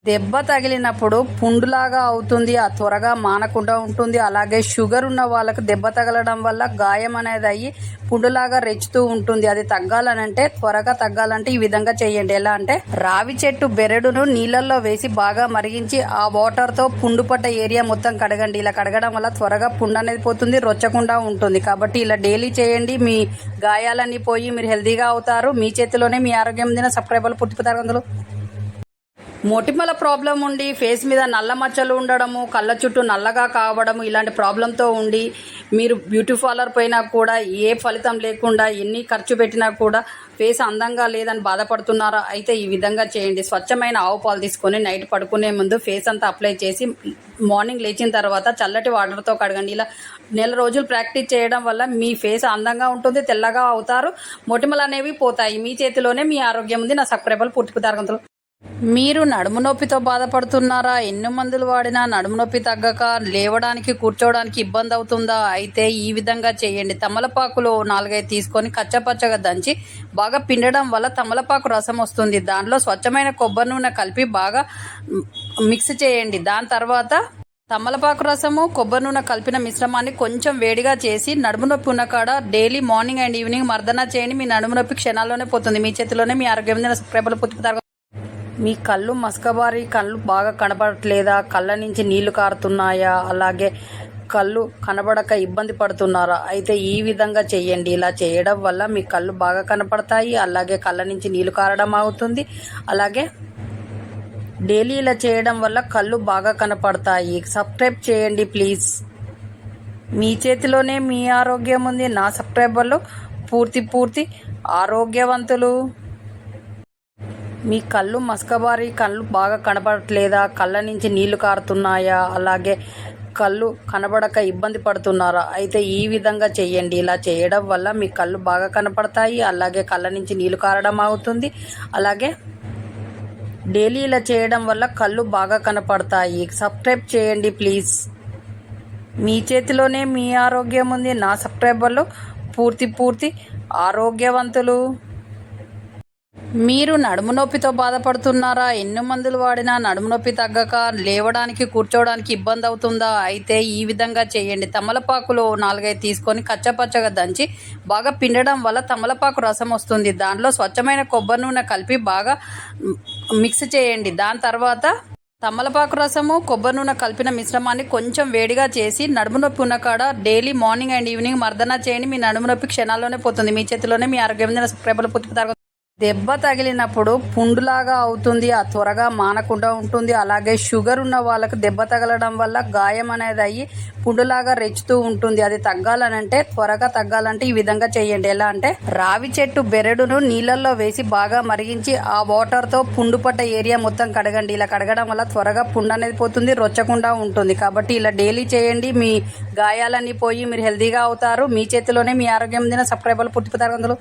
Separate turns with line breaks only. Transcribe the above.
దెబ్బ తగిలినప్పుడు పుండులాగా అవుతుంది, త్వరగా మానకుండా ఉంటుంది. అలాగే షుగర్ ఉన్న వాళ్ళకు దెబ్బ తగలడం వల్ల గాయం అనేది అయ్యి పుండులాగా రెచ్చుతూ ఉంటుంది. అది తగ్గాలనంటే, త్వరగా తగ్గాలంటే ఈ విధంగా చేయండి. ఎలా అంటే, రావి చెట్టు బెరడును నీళ్ళల్లో వేసి బాగా మరిగించి ఆ వాటర్తో పుండు పడ్డ ఏరియా మొత్తం కడగండి. ఇలా కడగడం వల్ల త్వరగా పుండు అనేది పోతుంది, రొచ్చకుండా ఉంటుంది. కాబట్టి ఇలా డైలీ చేయండి. మీ గాయాలన్నీ పోయి మీరు హెల్తీగా అవుతారు. మీ చేతిలోనే మీ ఆరోగ్యం ఉందిన సబ్స్క్రైబర్లు పుట్టిపోతారు. అందులో మొటిమల ప్రాబ్లం ఉండి ఫేస్ మీద నల్ల మచ్చలు ఉండడము, కళ్ళ చుట్టూ నల్లగా కావడము, ఇలాంటి ప్రాబ్లంతో ఉండి మీరు బ్యూటీ పార్లర్ పోయినా కూడా ఏ ఫలితం లేకుండా ఎన్ని ఖర్చు పెట్టినా కూడా ఫేస్ అందంగా లేదని బాధపడుతున్నారా? అయితే ఈ విధంగా చేయండి. స్వచ్ఛమైన ఆవు పాలు తీసుకొని నైట్ పడుకునే ముందు ఫేస్ అంతా అప్లై చేసి మార్నింగ్ లేచిన తర్వాత చల్లటి వాటర్తో కడగండి. ఇలా నెల రోజులు ప్రాక్టీస్ చేయడం వల్ల మీ ఫేస్ అందంగా ఉంటుంది, తెల్లగా అవుతారు, మొటిమలు అనేవి పోతాయి. మీ చేతిలోనే మీ ఆరోగ్యం ఉంది. నా సబ్స్క్రైబర్లు పుట్టిపోతారు. మీరు నడుము నొప్పితో బాధపడుతున్నారా? ఎన్ని మందులు వాడినా నడుము నొప్పి తగ్గక లేవడానికి కూర్చోవడానికి ఇబ్బంది అవుతుందా? అయితే ఈ విధంగా చేయండి. తమలపాకులో 4-5 తీసుకొని కచ్చపచ్చగా దంచి బాగా పిండడం వల్ల తమలపాకు రసం వస్తుంది. దాంట్లో స్వచ్ఛమైన కొబ్బరి నూనె కలిపి బాగా మిక్స్ చేయండి. దాని తర్వాత తమలపాకు రసము, కొబ్బరి నూనె కలిపిన మిశ్రమాన్ని కొంచెం వేడిగా చేసి నడుము నొప్పి ఉన్న కాడ డైలీ మార్నింగ్ అండ్ ఈవినింగ్ మర్దన చేయండి. మీ నడుము నొప్పి క్షణాల్లోనే పోతుంది. మీ చేతిలోనే మీ ఆరోగ్యం సబ్స్క్రైబర్లు పుట్టుకుతారు. మీ కళ్ళు మసకబారి కళ్ళు బాగా కనబడట్లేదా? కళ్ళ నుంచి నీళ్లు కారుతున్నాయా? అలాగే కళ్ళు కనబడక ఇబ్బంది పడుతున్నారా? అయితే ఈ విధంగా చేయండి. ఇలా చేయడం వల్ల మీ కళ్ళు బాగా కనపడతాయి. అలాగే కళ్ళ నుంచి నీళ్లు కారడం అవుతుంది. అలాగే డైలీ ఇలా చేయడం వల్ల కళ్ళు బాగా కనపడతాయి. సబ్స్క్రైబ్ చేయండి ప్లీజ్. మీ చేతిలోనే మీ ఆరోగ్యం ఉంది. నా సబ్స్క్రైబర్లు పూర్తి ఆరోగ్యవంతులు. మీ కళ్ళు మసకబారి కళ్ళు బాగా కనపడట్లేదా? కళ్ళ నుంచి నీళ్లు కారుతున్నాయా? అలాగే కళ్ళు కనబడక ఇబ్బంది పడుతున్నారా? అయితే ఈ విధంగా చేయండి. ఇలా చేయడం వల్ల మీ కళ్ళు బాగా కనపడతాయి. అలాగే కళ్ళ నుంచి నీళ్లు కారడం అవుతుంది. అలాగే డైలీ ఇలా చేయడం వల్ల కళ్ళు బాగా కనపడతాయి. సబ్స్క్రైబ్ చేయండి ప్లీజ్. మీ చేతిలోనే మీ ఆరోగ్యం ఉంది. నా సబ్స్క్రైబర్లు పూర్తి ఆరోగ్యవంతులు. మీరు నడుము నొప్పితో బాధపడుతున్నారా? ఎన్ని మందులు వాడినా నడుము నొప్పి తగ్గక లేవడానికి కూర్చోవడానికి ఇబ్బంది అవుతుందా? అయితే ఈ విధంగా చేయండి. తమలపాకులో 4-5 తీసుకొని కచ్చపచ్చగా దంచి బాగా పిండడం వల్ల తమలపాకు రసం వస్తుంది. దాంట్లో స్వచ్ఛమైన కొబ్బరి నూనె కలిపి బాగా మిక్స్ చేయండి. దాని తర్వాత తమలపాకు రసము, కొబ్బరి నూనె కలిపిన మిశ్రమాన్ని కొంచెం వేడిగా చేసి నడుము నొప్పి ఉన్న కాడ డైలీ మార్నింగ్ అండ్ ఈవినింగ్ మర్దన చేయండి. మీ నడుము నొప్పి క్షణాల్లోనే పోతుంది. మీ చేతిలోనే మీ ఆరోగ్యం సబ్స్క్రైబర్లు పుట్టుకుతారు. దెబ్బ తగిలినప్పుడు పుండులాగా అవుతుంది, త్వరగా మానకుండా ఉంటుంది. అలాగే షుగర్ ఉన్న వాళ్ళకు దెబ్బ తగలడం వల్ల గాయం అనేది అయ్యి పుండులాగా రెచ్చుతూ ఉంటుంది. అది తగ్గాలనంటే, త్వరగా తగ్గాలంటే ఈ విధంగా చేయండి. ఎలా అంటే, రావి చెట్టు బెరడును నీళ్ళల్లో వేసి బాగా మరిగించి ఆ వాటర్తో పుండు పడ్డ ఏరియా మొత్తం కడగండి. ఇలా కడగడం వల్ల త్వరగా పుండు అనేది పోతుంది, రొచ్చకుండా ఉంటుంది. కాబట్టి ఇలా డైలీ చేయండి. మీ గాయాలన్నీ పోయి మీరు హెల్తీగా అవుతారు. మీ చేతిలోనే మీ ఆరోగ్యం ఉందిన సబ్స్క్రైబర్లు పుట్టిపోతారు. అందులో